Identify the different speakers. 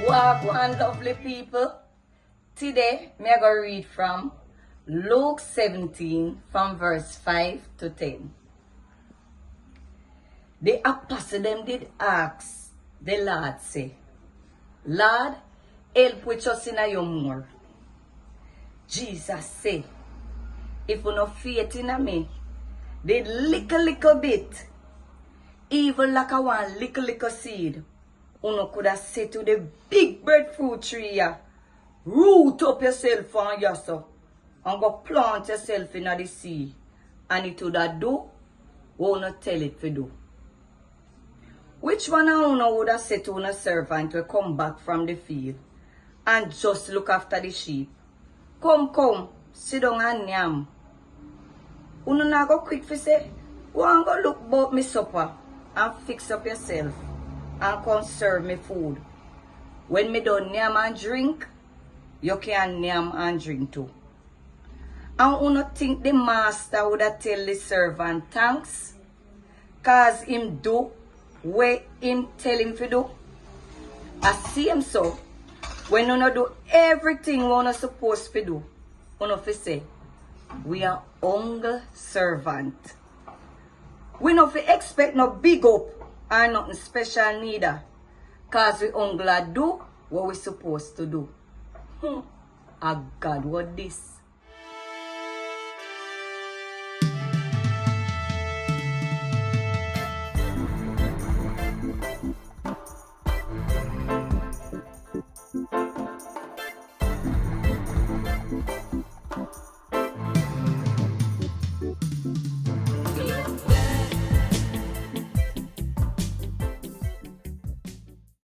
Speaker 1: Wagwan, lovely people. Today, me I go read from Luke 17 from verse 5 to 10. The apostle them did ask the Lord say, Lord, help with us in a more. Jesus say, if you no faith in me, the little bit, even like a one little seed, you could have said to the big breadfruit tree here, root up yourself on yourself and go plant yourself in the sea. And it would have do what you tell it to do. Which one of you would have said to a servant to come back from the field and just look after the sheep? Come, sit down and yam. You not go quick for say, go and go look about me supper and fix up yourself and come serve me food. When me done yam and drink, you can yam and drink too. And you not think the master would have tell the servant thanks? Cause him do what him tell him to do. I see him so. When you not do everything you not supposed to do, you not say, we are humble servant. We not expect no big up or nothing special neither. Cause we humble do what we supposed to do. Ah, God, what this?